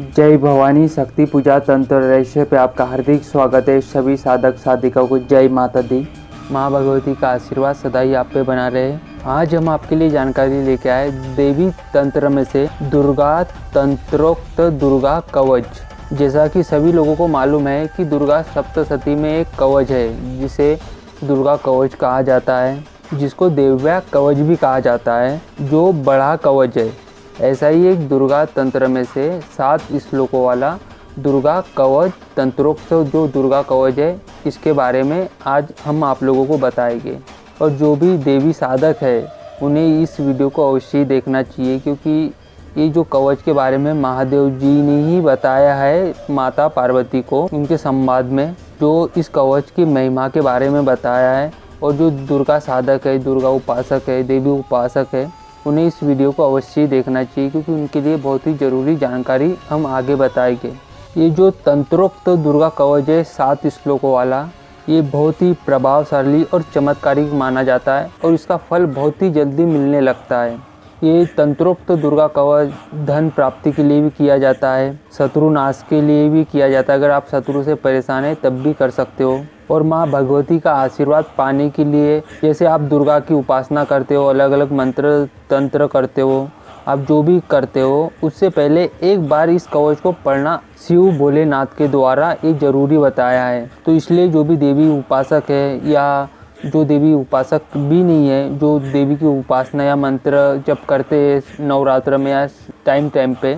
जय भवानी शक्ति पूजा तंत्र रहस्य पे आपका हार्दिक स्वागत है। सभी साधक साधिकाओं को जय माता दी। माँ भगवती का आशीर्वाद सदा ही आप पे बना रहे। आज हम आपके लिए जानकारी लेके आए देवी तंत्र में से दुर्गा तंत्रोक्त दुर्गा कवच। जैसा कि सभी लोगों को मालूम है कि दुर्गा सप्तशती में एक कवच है जिसे दुर्गा कवच कहा जाता है, जिसको देव्या कवच भी कहा जाता है, जो बड़ा कवच है। ऐसा ही एक दुर्गा तंत्र में से 7 श्लोकों वाला दुर्गा कवच तंत्रोक्त जो दुर्गा कवच है, इसके बारे में आज हम आप लोगों को बताएंगे। और जो भी देवी साधक है उन्हें इस वीडियो को अवश्य ही देखना चाहिए, क्योंकि ये जो कवच के बारे में महादेव जी ने ही बताया है माता पार्वती को उनके संवाद में, जो इस कवच की महिमा के बारे में बताया है। और जो दुर्गा साधक है, दुर्गा उपासक है, देवी उपासक है, उन्हें इस वीडियो को अवश्य ही देखना चाहिए, क्योंकि उनके लिए बहुत ही ज़रूरी जानकारी हम आगे बताएंगे। ये जो तंत्रोक्त दुर्गा कवच है 7 श्लोकों वाला, ये बहुत ही प्रभावशाली और चमत्कारिक माना जाता है और इसका फल बहुत ही जल्दी मिलने लगता है। ये तंत्रोक्त दुर्गा कवच धन प्राप्ति के लिए भी किया जाता है, शत्रु नाश के लिए भी किया जाता है। अगर आप शत्रु से परेशान हैं तब भी कर सकते हो। और माँ भगवती का आशीर्वाद पाने के लिए, जैसे आप दुर्गा की उपासना करते हो, अलग अलग मंत्र तंत्र करते हो, आप जो भी करते हो, उससे पहले एक बार इस कवच को पढ़ना शिव भोलेनाथ के द्वारा ये जरूरी बताया है। तो इसलिए जो भी देवी उपासक है या जो देवी उपासक भी नहीं है, जो देवी की उपासना या मंत्र जप करते हैं नवरात्र में या टाइम पे,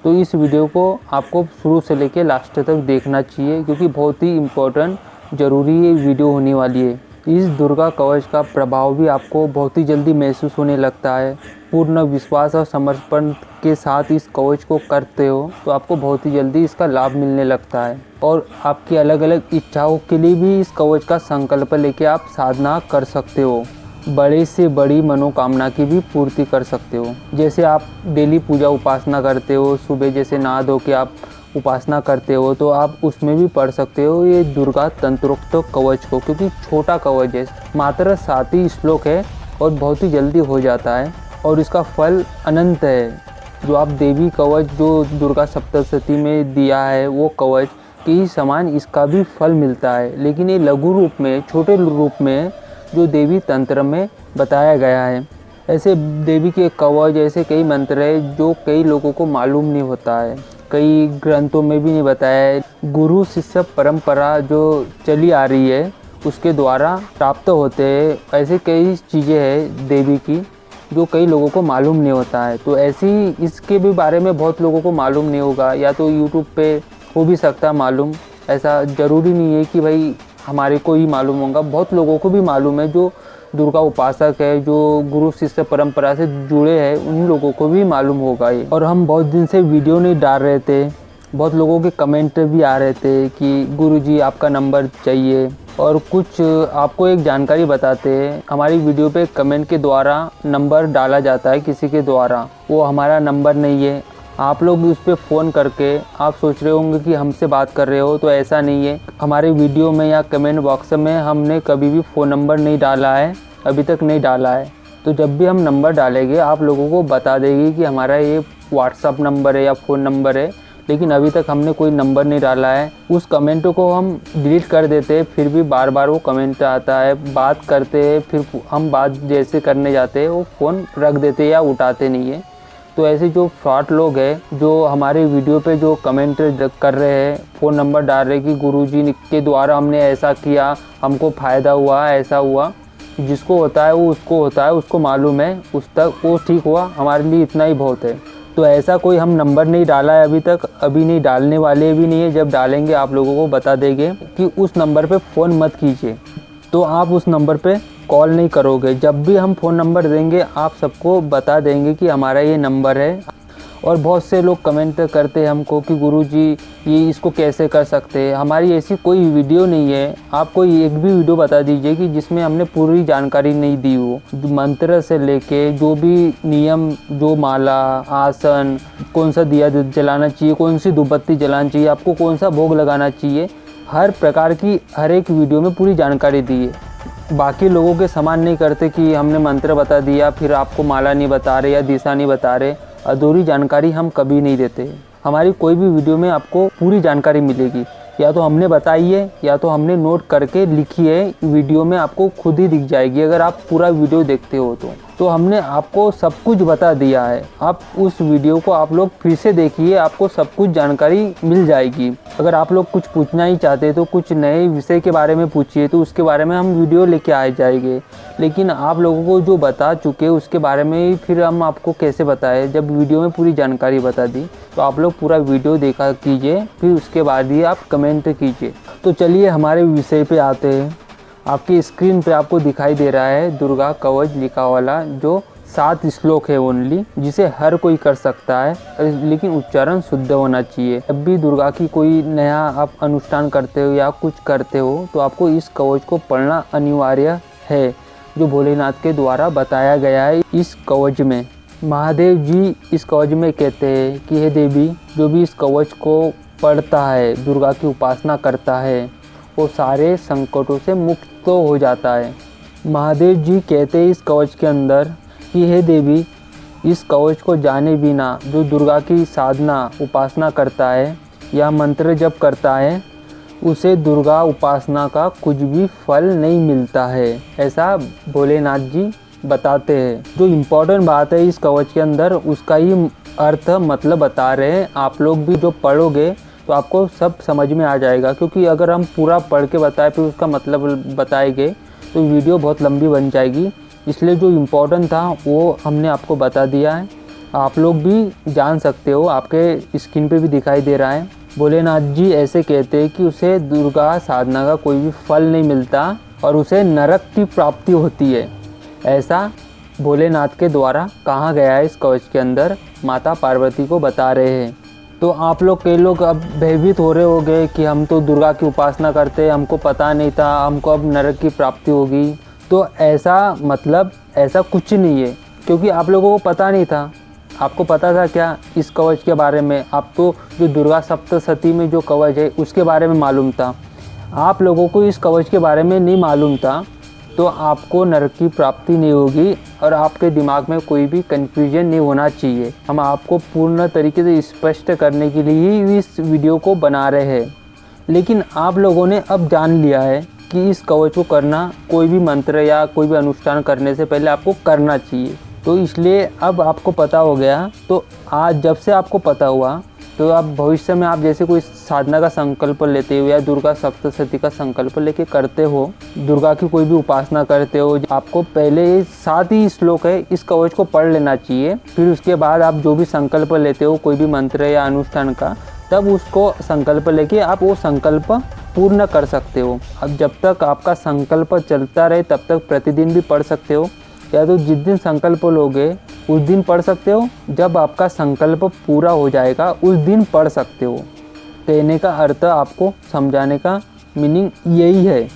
तो इस वीडियो को आपको शुरू से लेकर लास्ट तक देखना चाहिए, क्योंकि बहुत ही इम्पोर्टेंट ज़रूरी ये वीडियो होने वाली है। इस दुर्गा कवच का प्रभाव भी आपको बहुत ही जल्दी महसूस होने लगता है। पूर्ण विश्वास और समर्पण के साथ इस कवच को करते हो तो आपको बहुत ही जल्दी इसका लाभ मिलने लगता है। और आपकी अलग अलग इच्छाओं के लिए भी इस कवच का संकल्प लेके आप साधना कर सकते हो। बड़े से बड़ी मनोकामना की भी पूर्ति कर सकते हो। जैसे आप डेली पूजा उपासना करते हो, सुबह जैसे नहा धो के आप उपासना करते हो, तो आप उसमें भी पढ़ सकते हो ये दुर्गा तंत्रोक्त कवच को, क्योंकि छोटा कवच है, मात्र 7 ही श्लोक है और बहुत ही जल्दी हो जाता है। और इसका फल अनंत है। जो आप देवी कवच जो दुर्गा सप्तशती में दिया है वो कवच के ही समान इसका भी फल मिलता है, लेकिन ये लघु रूप में, छोटे रूप में जो देवी तंत्र में बताया गया है। ऐसे देवी के कवच, ऐसे कई मंत्र है जो कई लोगों को मालूम नहीं होता है, कई ग्रंथों में भी नहीं बताया है। गुरु शिष्य परंपरा जो चली आ रही है उसके द्वारा प्राप्त होते हैं। ऐसे कई चीज़ें हैं देवी की जो कई लोगों को मालूम नहीं होता है। तो ऐसे ही इसके भी बारे में बहुत लोगों को मालूम नहीं होगा, या तो यूट्यूब पे हो भी सकता है मालूम। ऐसा ज़रूरी नहीं है कि भाई हमारे को ही मालूम होगा, बहुत लोगों को भी मालूम है। जो दुर्गा उपासक है, जो गुरु शिष्य परंपरा से जुड़े हैं, उन लोगों को भी मालूम होगा ये। और हम बहुत दिन से वीडियो नहीं डाल रहे थे, बहुत लोगों के कमेंट भी आ रहे थे कि गुरुजी आपका नंबर चाहिए। और कुछ आपको एक जानकारी बताते हैं, हमारी वीडियो पे कमेंट के द्वारा नंबर डाला जाता है किसी के द्वारा, वो हमारा नंबर नहीं है। आप लोग उस पर फ़ोन करके आप सोच रहे होंगे कि हमसे बात कर रहे हो, तो ऐसा नहीं है। हमारे वीडियो में या कमेंट बॉक्स में हमने कभी भी फ़ोन नंबर नहीं डाला है, अभी तक नहीं डाला है। तो जब भी हम नंबर डालेंगे आप लोगों को बता देंगे कि हमारा ये व्हाट्सअप नंबर है या फ़ोन नंबर है, लेकिन अभी तक हमने कोई नंबर नहीं डाला है। उस कमेंट को हम डिलीट कर देते हैं, फिर भी बार बार वो कमेंट आता है, बात करते हैं, फिर हम बात जैसे करने जाते हैं वो फ़ोन रख देते या उठाते नहीं है। तो ऐसे जो फ्रॉड लोग हैं जो हमारे वीडियो पे जो कमेंट कर रहे हैं, फ़ोन नंबर डाल रहे हैं कि गुरुजी के द्वारा हमने ऐसा किया, हमको फ़ायदा हुआ, ऐसा हुआ, जिसको होता है वो उसको होता है, उसको मालूम है, उस तक वो ठीक हुआ, हमारे लिए इतना ही बहुत है। तो ऐसा कोई हम नंबर नहीं डाला है अभी तक, अभी नहीं डालने वाले भी नहीं है। जब डालेंगे आप लोगों को बता देंगे कि उस नंबर पे फ़ोन मत कीजिए, तो आप उस नंबर पे कॉल नहीं करोगे। जब भी हम फ़ोन नंबर देंगे आप सबको बता देंगे कि हमारा ये नंबर है। और बहुत से लोग कमेंट करते हैं हमको कि गुरुजी ये इसको कैसे कर सकते हैं। हमारी ऐसी कोई वीडियो नहीं है, आप कोई एक भी वीडियो बता दीजिए कि जिसमें हमने पूरी जानकारी नहीं दी हो। मंत्र से लेके जो भी नियम, जो माला, आसन, कौन सा दिया जलाना चाहिए, कौन सी धूपबत्ती जलाना चाहिए, आपको कौन सा भोग लगाना चाहिए, हर प्रकार की हर एक वीडियो में पूरी जानकारी दी है। बाकी लोगों के समान नहीं करते कि हमने मंत्र बता दिया फिर आपको माला नहीं बता रहे या दिशा नहीं बता रहे। अधूरी जानकारी हम कभी नहीं देते। हमारी कोई भी वीडियो में आपको पूरी जानकारी मिलेगी, या तो हमने बताई है या तो हमने नोट करके लिखी है, वीडियो में आपको खुद ही दिख जाएगी अगर आप पूरा वीडियो देखते हो तो हमने आपको सब कुछ बता दिया है। आप उस वीडियो को आप लोग फिर से देखिए, आपको सब कुछ जानकारी मिल जाएगी। अगर आप लोग कुछ पूछना ही चाहते हैं तो कुछ नए विषय के बारे में पूछिए, तो उसके बारे में हम वीडियो लेके आ जाएंगे। लेकिन आप लोगों को जो बता चुके उसके बारे में फिर हम आपको कैसे बताएं, जब वीडियो में पूरी जानकारी बता दी। तो आप लोग पूरा वीडियो देखा कीजिए, फिर उसके बाद ही आप कमेंट कीजिए। तो चलिए हमारे विषय पे आते हैं। आपकी स्क्रीन पे आपको दिखाई दे रहा है दुर्गा कवच लिखा वाला, जो 7 श्लोक है ओनली, जिसे हर कोई कर सकता है, लेकिन उच्चारण शुद्ध होना चाहिए। जब भी दुर्गा की कोई नया आप अनुष्ठान करते हो या कुछ करते हो तो आपको इस कवच को पढ़ना अनिवार्य है, जो भोलेनाथ के द्वारा बताया गया है। इस कवच में महादेव जी इस कवच में कहते हैं कि हे देवी, जो भी इस कवच को पढ़ता है, दुर्गा की उपासना करता है, वो सारे संकटों से मुक्त हो जाता है। महादेव जी कहते हैं इस कवच के अंदर कि हे देवी, इस कवच को जाने बिना जो दुर्गा की साधना उपासना करता है या मंत्र जप करता है, उसे दुर्गा उपासना का कुछ भी फल नहीं मिलता है, ऐसा भोलेनाथ जी बताते हैं। जो इम्पोर्टेंट बात है इस कवच के अंदर, उसका ही अर्थ मतलब बता रहे हैं। आप लोग भी जो पढ़ोगे तो आपको सब समझ में आ जाएगा, क्योंकि अगर हम पूरा पढ़ के बताए फिर उसका मतलब बताएंगे तो वीडियो बहुत लंबी बन जाएगी। इसलिए जो इम्पोर्टेंट था वो हमने आपको बता दिया है। आप लोग भी जान सकते हो, आपके स्क्रीन पे भी दिखाई दे रहा है। भोलेनाथ जी ऐसे कहते हैं कि उसे दुर्गा साधना का कोई भी फल नहीं मिलता और उसे नरक की प्राप्ति होती है, ऐसा भोलेनाथ के द्वारा कहा गया है। इस कवच के अंदर माता पार्वती को बता रहे हैं। तो आप लोग कई लोग अब भयभीत हो रहे होंगे कि हम तो दुर्गा की उपासना करते हैं, हमको पता नहीं था, हमको अब नरक की प्राप्ति होगी। तो ऐसा कुछ नहीं है, क्योंकि आप लोगों को पता नहीं था। आपको पता था क्या इस कवच के बारे में? आप तो जो दुर्गा सप्तशती में जो कवच है उसके बारे में मालूम था। आप लोगों को इस कवच के बारे में नहीं मालूम था, तो आपको नरक की प्राप्ति नहीं होगी और आपके दिमाग में कोई भी कन्फ्यूजन नहीं होना चाहिए। हम आपको पूर्ण तरीके से स्पष्ट करने के लिए ही इस वीडियो को बना रहे हैं। लेकिन आप लोगों ने अब जान लिया है कि इस कवच को करना, कोई भी मंत्र या कोई भी अनुष्ठान करने से पहले आपको करना चाहिए। तो इसलिए अब आपको पता हो गया। तो आज जब से आपको पता हुआ तो आप भविष्य में आप जैसे कोई साधना का संकल्प लेते हो या दुर्गा सप्तशती का संकल्प लेके करते हो, दुर्गा की कोई भी उपासना करते हो, आपको पहले 7 ही श्लोक है इस कवच को पढ़ लेना चाहिए। फिर उसके बाद आप जो भी संकल्प लेते हो कोई भी मंत्र या अनुष्ठान का, तब उसको संकल्प लेके आप वो संकल्प पूर्ण कर सकते हो। अब जब तक आपका संकल्प चलता रहे तब तक प्रतिदिन भी पढ़ सकते हो, या तो जिस दिन संकल्प लोगे उस दिन पढ़ सकते हो। जब आपका संकल्प पूरा हो जाएगा उस दिन पढ़ सकते हो। कहने का अर्थ, आपको समझाने का मीनिंग यही है।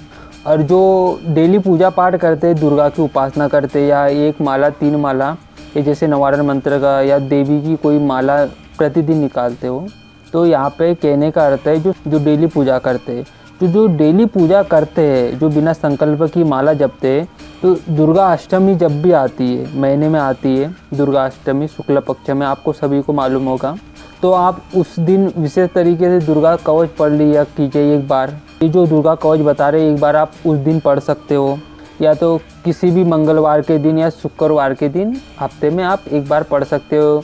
और जो डेली पूजा पाठ करते हैं, दुर्गा की उपासना करते, या 1 माला 3 माला, ये जैसे नवारण मंत्र का या देवी की कोई माला प्रतिदिन निकालते हो, तो यहाँ पे कहने का अर्थ है जो डेली पूजा करते हैं, तो जो डेली पूजा करते हैं, जो बिना संकल्प की माला जपते हैं, तो दुर्गा अष्टमी जब भी आती है, महीने में आती है दुर्गा अष्टमी शुक्ल पक्ष में, आपको सभी को मालूम होगा, तो आप उस दिन विशेष तरीके से दुर्गा कवच पढ़ लिया कीजिए एक बार। ये जो दुर्गा कवच बता रहे एक बार आप उस दिन पढ़ सकते हो, या तो किसी भी मंगलवार के दिन या शुक्रवार के दिन हफ्ते में आप एक बार पढ़ सकते हो।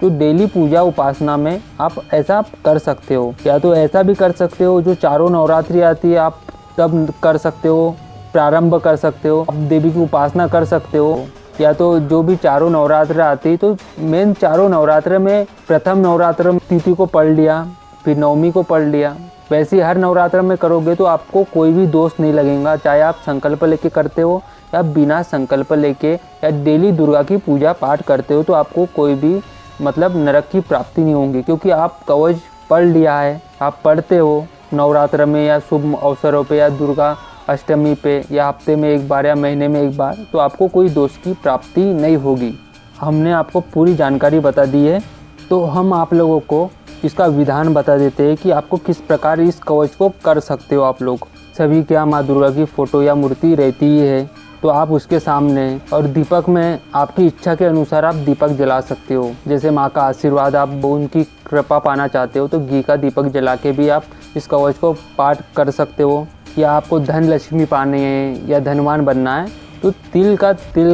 तो डेली पूजा उपासना में आप ऐसा कर सकते हो, या तो ऐसा भी कर सकते हो जो चारों नवरात्रि आती है आप तब कर सकते हो, प्रारंभ कर सकते हो, आप देवी की उपासना कर सकते हो। या तो जो भी चारों नवरात्र आती है, तो मेन चारों नवरात्र में प्रथम नवरात्र तिथि को पढ़ लिया, फिर नवमी को पढ़ लिया। वैसे ही हर नवरात्र में करोगे तो आपको कोई भी दोष नहीं लगेगा, चाहे आप संकल्प लेके करते हो या बिना संकल्प लेके, या डेली दुर्गा की पूजा पाठ करते हो, तो आपको कोई भी नरक की प्राप्ति नहीं होगी, क्योंकि आप कवच पढ़ लिया है, आप पढ़ते हो नवरात्र में या शुभ अवसरों पे या दुर्गा अष्टमी पे, या हफ्ते में एक बार या महीने में एक बार, तो आपको कोई दोष की प्राप्ति नहीं होगी। हमने आपको पूरी जानकारी बता दी है, तो हम आप लोगों को इसका विधान बता देते हैं कि आपको किस प्रकार इस कवच को कर सकते हो। आप लोग सभी के यहाँ माँ दुर्गा की फ़ोटो या मूर्ति रहती ही है, तो आप उसके सामने और दीपक में आपकी इच्छा के अनुसार आप दीपक जला सकते हो। जैसे माँ का आशीर्वाद, आप उनकी कृपा पाना चाहते हो तो घी का दीपक जला के भी आप इस कवच को पाठ कर सकते हो। या आपको धन लक्ष्मी पानी है या धनवान बनना है तो तिल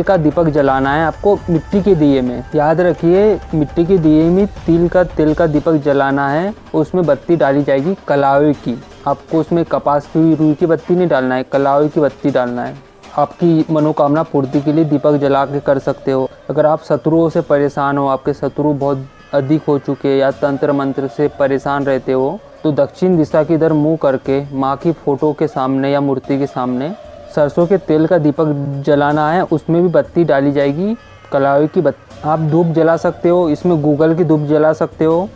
का दीपक जलाना है आपको मिट्टी के दिए में। याद रखिए, मिट्टी के दिए में तिल का दीपक जलाना है। उसमें बत्ती डाली जाएगी कलावे की। आपको उसमें कपास की रुई की बत्ती नहीं डालना है, कलावे की बत्ती डालना है। आपकी मनोकामना पूर्ति के लिए दीपक जला के कर सकते हो। अगर आप शत्रुओं से परेशान हो, आपके शत्रु बहुत अधिक हो चुके या तंत्र मंत्र से परेशान रहते हो, तो दक्षिण दिशा की इधर मुँह करके माँ की फोटो के सामने या मूर्ति के सामने सरसों के तेल का दीपक जलाना है। उसमें भी बत्ती डाली जाएगी कलावे की बत्ती। आप धूप जला सकते हो, इसमें गूगल की धूप जला सकते हो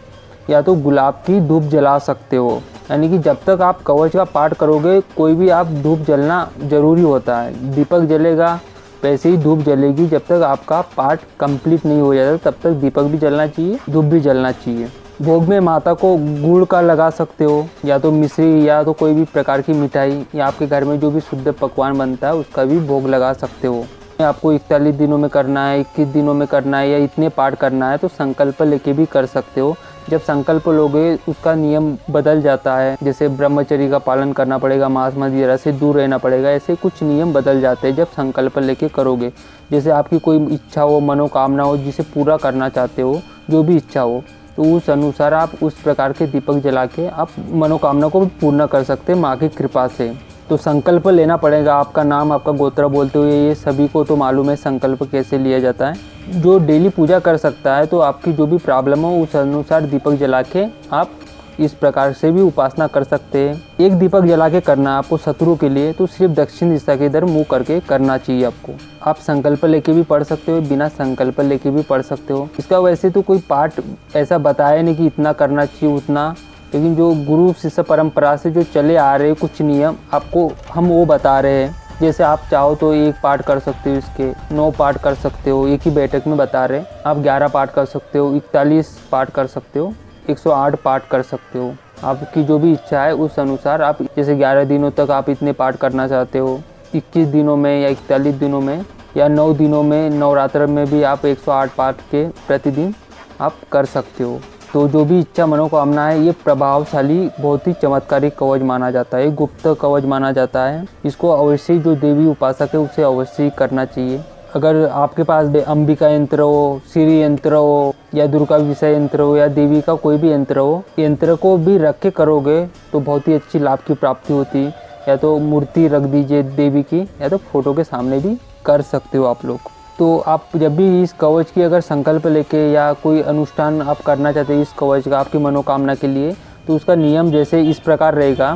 या तो गुलाब की धूप जला सकते हो। यानी कि जब तक आप कवच का पाठ करोगे कोई भी आप धूप जलना ज़रूरी होता है। दीपक जलेगा वैसे ही धूप जलेगी। जब तक आपका पाठ कंप्लीट नहीं हो जाता तब तक दीपक भी जलना चाहिए, धूप भी जलना चाहिए। भोग में माता को गुड़ का लगा सकते हो या तो मिश्री या तो कोई भी प्रकार की मिठाई या आपके घर में जो भी शुद्ध पकवान बनता है उसका भी भोग लगा सकते हो। आपको 41 दिनों में करना है, 21 दिनों में करना है या इतने पाठ करना है तो संकल्प लेके भी कर सकते हो। जब संकल्प लोगे उसका नियम बदल जाता है। जैसे ब्रह्मचर्य का पालन करना पड़ेगा, मांस मदिरा से दूर रहना पड़ेगा, ऐसे कुछ नियम बदल जाते हैं जब संकल्प लेके करोगे। जैसे आपकी कोई इच्छा हो, मनोकामना हो जिसे पूरा करना चाहते हो, जो भी इच्छा हो, तो उस अनुसार आप उस प्रकार के दीपक जला के आप मनोकामना को भी पूर्ण कर सकते हैं माँ की कृपा से। तो संकल्प लेना पड़ेगा। आपका नाम, आपका गोत्र बोलते हुए ये सभी को तो मालूम है संकल्प कैसे लिया जाता है। जो डेली पूजा कर सकता है तो आपकी जो भी प्रॉब्लम हो उस अनुसार दीपक जला के आप इस प्रकार से भी उपासना कर सकते हैं। एक दीपक जला के करना है आपको शत्रु के लिए, तो सिर्फ दक्षिण दिशा के इधर मुँह करके करना चाहिए आपको। आप संकल्प लेके भी पढ़ सकते हो, बिना संकल्प लेके भी पढ़ सकते हो। इसका वैसे तो कोई पाठ ऐसा बताया नहीं कि इतना करना चाहिए उतना, लेकिन जो गुरु शिष्य परंपरा से जो चले आ रहे कुछ नियम आपको हम वो बता रहे हैं। जैसे आप चाहो तो एक पाठ कर सकते हो, इसके 9 पाठ कर सकते हो, एक ही बैठक में बता रहे। आप 11 पाठ कर सकते हो, 41 पाठ कर सकते हो, 108 पाठ कर सकते हो। आपकी जो भी इच्छा है उस अनुसार आप, जैसे 11 दिनों तक आप इतने पाठ करना चाहते हो, 21 दिनों में या 41 दिनों में या 9 दिनों में, नवरात्र में भी आप 108 पाठ के प्रतिदिन आप कर सकते हो। तो जो भी इच्छा मनोकामना है, ये प्रभावशाली बहुत ही चमत्कारिक कवच माना जाता है, गुप्त कवच माना जाता है। इसको अवश्य जो देवी उपासक है उसे अवश्य करना चाहिए। अगर आपके पास अंबिका यंत्र हो, श्री यंत्र हो या दुर्गा विषय यंत्र हो या देवी का कोई भी यंत्र हो, यंत्र को भी रख के करोगे तो बहुत ही अच्छी लाभ की प्राप्ति होती है। या तो मूर्ति रख दीजिए देवी की या तो फोटो के सामने भी कर सकते हो आप लोग। तो आप जब भी इस कवच की अगर संकल्प लेके या कोई अनुष्ठान आप करना चाहते हैं इस कवच का आपकी मनोकामना के लिए, तो उसका नियम जैसे इस प्रकार रहेगा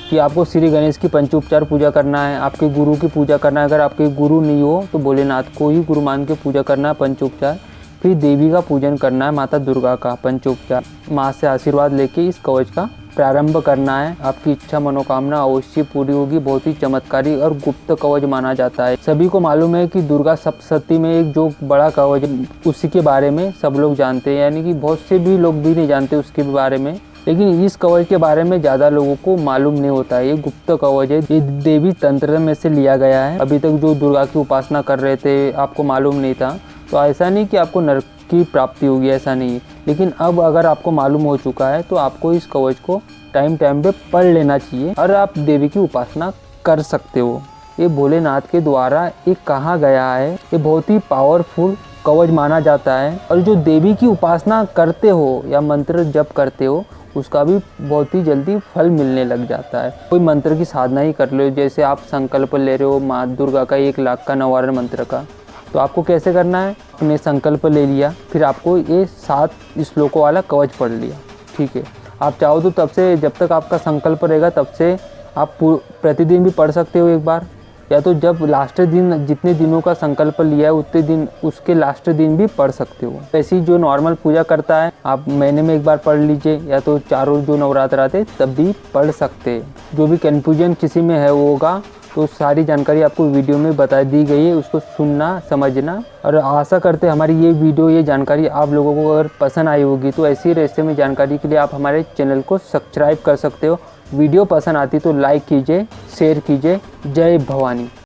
कि आपको श्री गणेश की पंचोपचार पूजा करना है, आपके गुरु की पूजा करना है। अगर आपके गुरु नहीं हो तो भोलेनाथ को ही गुरु मान के पूजा करना है पंचोपचार। फिर देवी का पूजन करना है, माता दुर्गा का पंचोपचार। माँ से आशीर्वाद लेके इस कवच का प्रारंभ करना है। आपकी इच्छा मनोकामना अवश्य पूरी होगी। बहुत ही चमत्कारी और गुप्त कवच माना जाता है। सभी को मालूम है कि दुर्गा सप्तशती में एक जो बड़ा कवच उसी के बारे में सब लोग जानते हैं, यानी कि बहुत से भी लोग भी नहीं जानते उसके बारे में। लेकिन इस कवच के बारे में ज़्यादा लोगों को मालूम नहीं होता है। ये गुप्त कवच है, ये देवी तंत्र में से लिया गया है। अभी तक जो दुर्गा की उपासना कर रहे थे आपको मालूम नहीं था, तो ऐसा नहीं कि आपको नरक की प्राप्ति होगी, ऐसा नहीं। लेकिन अब अगर आपको मालूम हो चुका है तो आपको इस कवच को टाइम पे पढ़ लेना चाहिए और आप देवी की उपासना कर सकते हो। ये भोलेनाथ के द्वारा एक कहा गया है, ये बहुत ही पावरफुल कवच माना जाता है। और जो देवी की उपासना करते हो या मंत्र जप करते हो उसका भी बहुत ही जल्दी फल मिलने लग जाता है। कोई मंत्र की साधना ही कर लो, जैसे आप संकल्प ले रहे हो माँ दुर्गा का 1 लाख का नवारण मंत्र का, तो आपको कैसे करना है, आपने संकल्प ले लिया, फिर आपको ये 7 श्लोकों वाला कवच पढ़ लिया, ठीक है। आप चाहो तो तब से जब तक आपका संकल्प रहेगा तब से आप प्रतिदिन भी पढ़ सकते हो एक बार, या तो जब लास्ट दिन जितने दिनों का संकल्प लिया है उतने दिन उसके लास्ट दिन भी पढ़ सकते हो। ऐसी जो नॉर्मल पूजा करता है आप महीने में एक बार पढ़ लीजिए, या तो चारों जो नवरात्र आते तब भी पढ़ सकते हैं। जो भी कन्फ्यूजन किसी में है वो होगा तो सारी जानकारी आपको वीडियो में बता दी गई है, उसको सुनना समझना। और आशा करते हैं हमारी ये वीडियो ये जानकारी आप लोगों को अगर पसंद आई होगी तो ऐसी रहस्य में जानकारी के लिए आप हमारे चैनल को सब्सक्राइब कर सकते हो। वीडियो पसंद आती तो लाइक कीजिए, शेयर कीजिए। जय भवानी।